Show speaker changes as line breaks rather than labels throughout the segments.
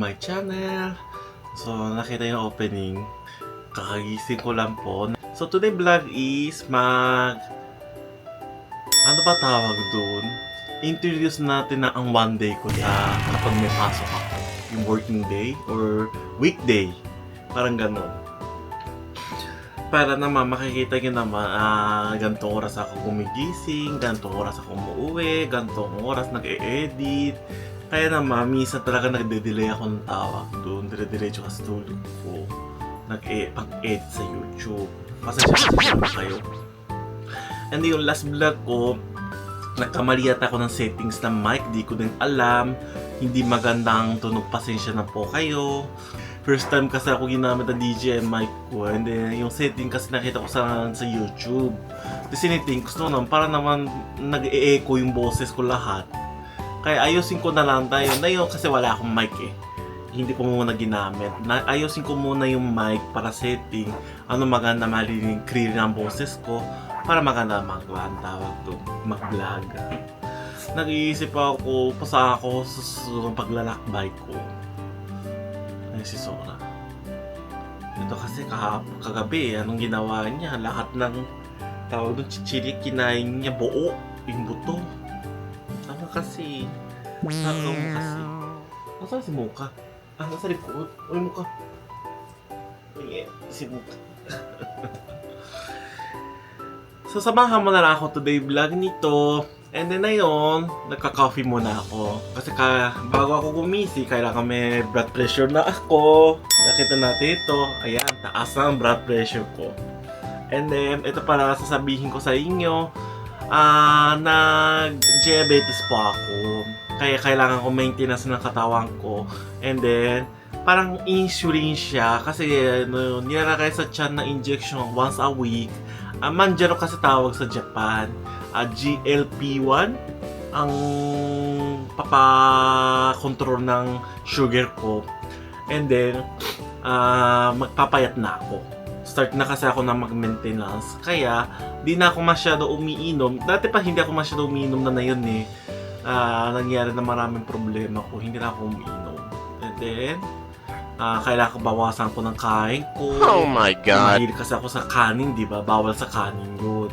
my channel. So, nakita yung opening. Kakagising ko lang po. So, today vlog is ano ba tawag dun? Introduce natin na ang one day ko na kapag may pasok ako. Yung working day or weekday. Parang ganon. Para naman makikita nyo naman, gantong oras ako gumigising, gantong oras ako umuwi, gantong oras nag-e-edit. Kaya naman, minsan talaga nagde-delay ako ng tawag doon, dire-diretso kasi tulog ko. Nag-edit sa YouTube. Pasensya kayo. And yung last vlog ko, nagkamali ata ako ng settings ng mic, di ko din alam. Hindi magandang tunog, pasensya na po kayo. First time kasi ako ginamit ang DJI mic ko, and then yung setting kasi nakita ko sa YouTube. Tapos siniting ko naman para naman nag-e-echo yung boses ko lahat. Kaya ayusin ko na lang tayo. Ngayon kasi wala akong mic eh. Hindi ko muna ginamit. Ayusin ko muna yung mic para setting. Ano maganda marinig clear ng boses ko para maganda mag-vlog. Nag-iisip ako pa sa ako sa paglalakbay ko. Si Sora. Ito kasi kagabi, anong ginawa niya? Lahat ng tawag ng chichiri, kinain niya buo, yung buto. Tama kasi. Tama kasi. Nasaan si Muka? Nasa likod. Uy, Muka. Uy, si Muka. So, samahan mo na lang ako today vlog nito. And then ngayon, nagka-coffee muna ako. Kasi bago ako gumisi, kailangan may blood pressure na ako. Nakita natin ito. Ayan, taas na ang blood pressure ko. And then, ito para sasabihin ko sa inyo, nag-diabetes po ako. Kaya kailangan ko maintenance ng katawan ko. And then, parang insulin siya. Kasi nilalagay sa tiyan na injection once a week. Manjaro kasi tawag sa Japan. GLP-1 ang papakontrol ng sugar ko. And then, magpapayat na ako. Start na kasi ako na mag-maintenance. Kaya, di na ako masyado umiinom. Dati pa hindi ako masyado umiinom na yun eh. Nangyari na maraming problema ko. Hindi na ako umiinom. And then, kailangan ko bawasan ko ng kain ko.
Oh my God!
Mahilig kasi ako sa kanin, di ba? Bawal sa kanin yun.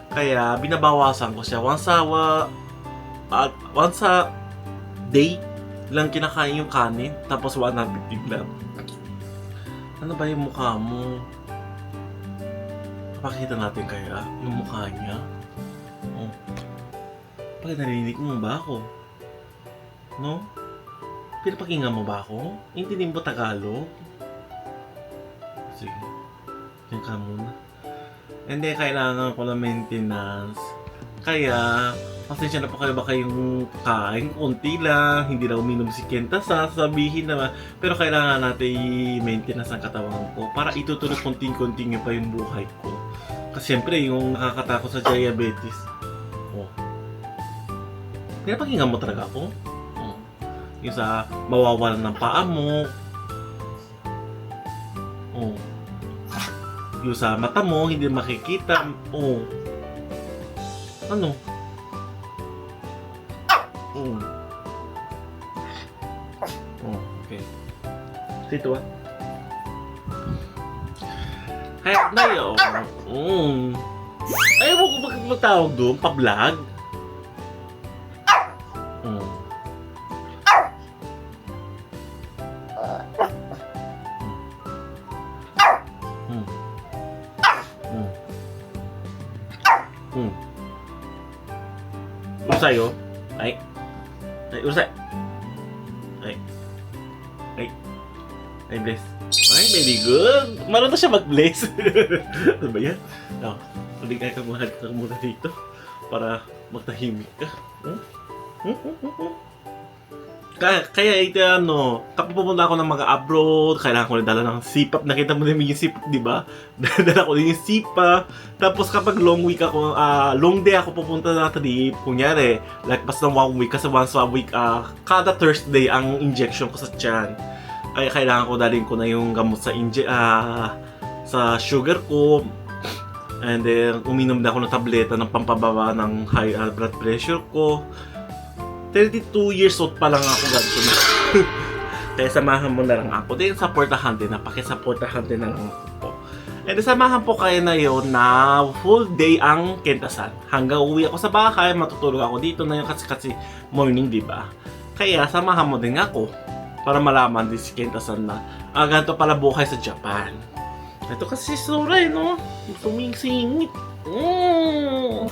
Kaya, binabawasan ko siya. Once a day lang kinakain yung kanin. Tapos, 150 lang. Ano ba yung mukha mo? Pakita natin kaya yung mukha niya. Oh. Bakit narinig mo ba ako? No? Pinapakinggan mo ba ako? Intindihin mo Tagalog? Sige. Diyan ka muna. Hindi, kailangan ko ng maintenance. Kaya, pasensya na po kayo baka yung kain, konti lang, hindi na uminom si Kenta sasabihin naman. Pero kailangan natin i-maintenance ang katawan ko para itutuloy konting-konting pa yung buhay ko. Kasi syempre, yung nakakatakot sa diabetes. Oh. Pinapakinggan mo talaga ako? Oh. Yung sa mawawalan ng paa mo. Oh. Yung sa mata mo, hindi makikita. Oh. Ano? Oh. Oh, okay. Dito ah. Kaya na yun. Ayaw mo kung bakit matawag doon, pa-vlog. Usay oh. Ay, usay. Ay, bless. Ay, very good. Marunong siya mag-bless. Ano ba yan? Maligay ka muna dito para magtahimik ka. Kaya ito kapag pupunta ako ng mga abroad, kailangan ko rin dala ng sipap. Nakita mo namin yung sipap, di ba? Dala ko din yung sipap. Tapos kapag long day ako pupunta na trip, kunyari, like basta 1 week, kasi once a week, kada Thursday ang injection ko sa tiyan. Ay kailangan ko dalhin ko na yung gamot sa sugar ko. And then, uminom na ako ng tableta ng pampababa ng high blood pressure ko. 32 years old pa lang ako ganito na. Kaya samahan mo na lang ako. Then, supportahan din. Napakisupportahan din ng po. And samahan po kayo na yun na full day ang kentasan. Hanggang uwi ako sa bahay, matutulog ako dito na yung kasi morning, di ba? Kaya samahan mo din ako para malaman din si kentasan na ganito pala buhay sa Japan. Ito kasi si Sora no? Sumisingit. Oh.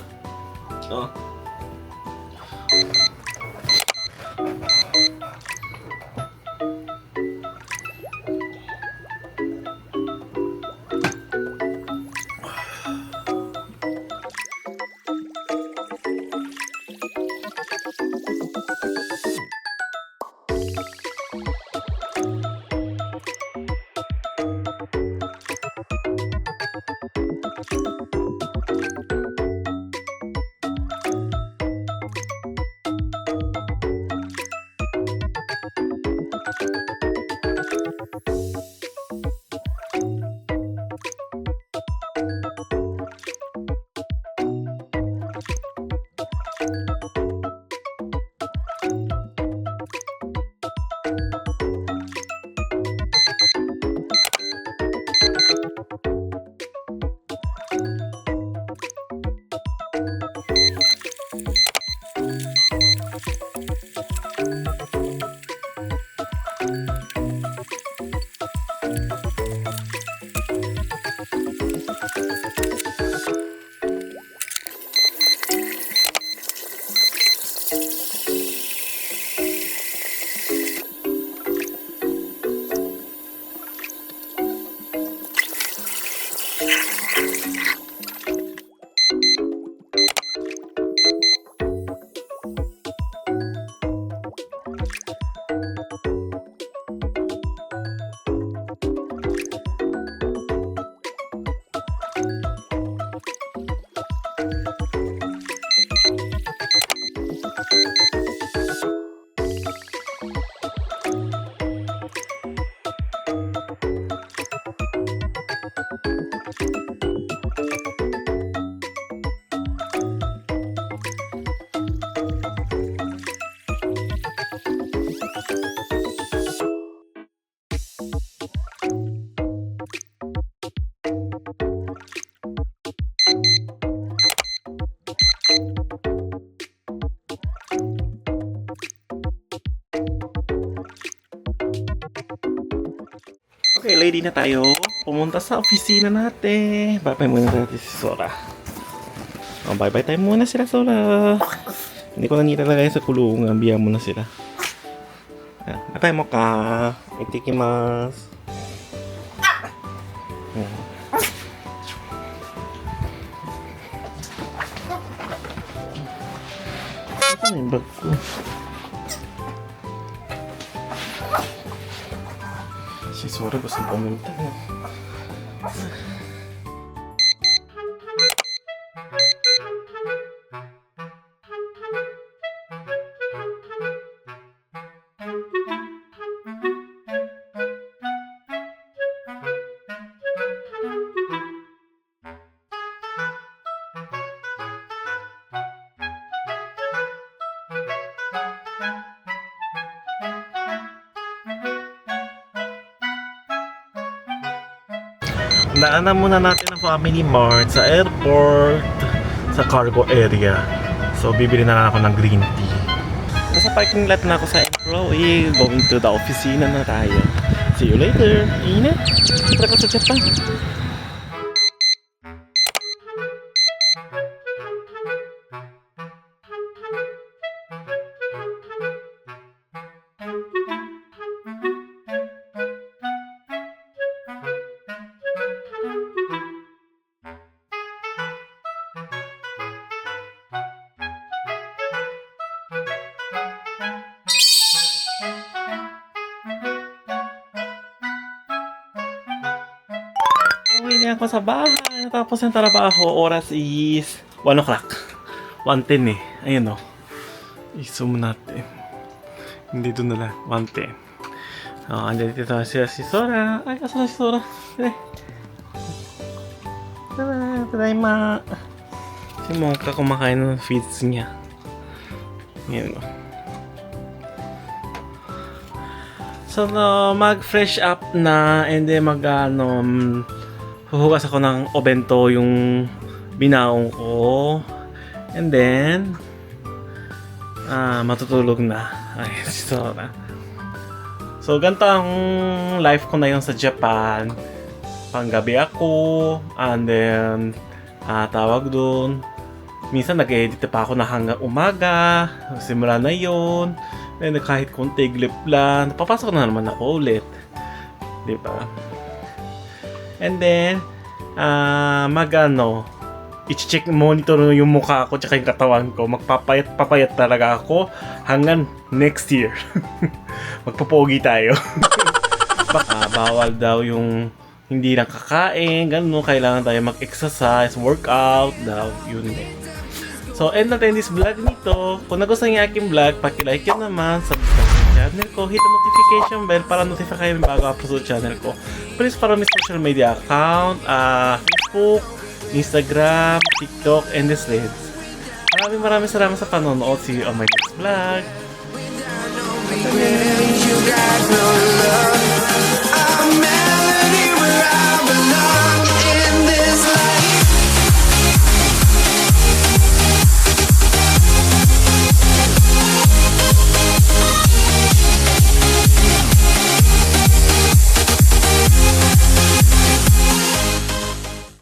Okay, lady na tayo. Pumunta sa opisina natin. Bye-bye muna natin si Sora. Bye-bye tayo muna sila, Sora. Hindi ko na nilalagay sa kulungan. Biya mo na sila. Bye-bye mo ka. Itikimasu. Ito na yung bag ko. Si Sora gusto pumunta. Daanan muna natin ang Family Mart sa airport, sa cargo area. So, bibili na lang ako ng green tea. Nasa parking lot na ako sa employee. Going to the opisina na tayo. See you later. Ingat. Tara ko sa Japan. Uwi na ako sa bahay. Tapos yung trabaho, oras is 1 o'clock. 1:10 eh. Ayun o. I-zoom natin. Hindi doon na lang. 1:10. Andyan dito si Sora. Ay, kaso na si Sora. Tadayma. Si Monka kumakain ng feeds niya. Yan o. So, mag-fresh up na and then huhugas ako ng obento yung binaong ko. And then, matutulog na. Ay, so, ganito ang life ko na yun sa Japan. Panggabi ako, and then, tawag dun. Minsan nag-edit pa ako na hanggang umaga. Simula na yun. And kahit konti glip lang, papasok na naman ako ulit. Diba? And then, i-check monitor yung mukha ko tsaka yung katawan ko. Magpapayat talaga ako hanggang next year. Magpapogi tayo. Bawal daw yung hindi nakakain, ganun. Kailangan tayo mag-exercise, workout daw, yun eh. So, end natin this vlog nito. Kung nagustuhan niyo aking vlog, paki-like yun naman, subscribe sa channel ko, hit the notification bell para notify kayo bago upload sa channel ko. Please follow my social media account, Facebook, Instagram, TikTok, and the Threads. Maraming salamat sa panonood. See you on my next vlog.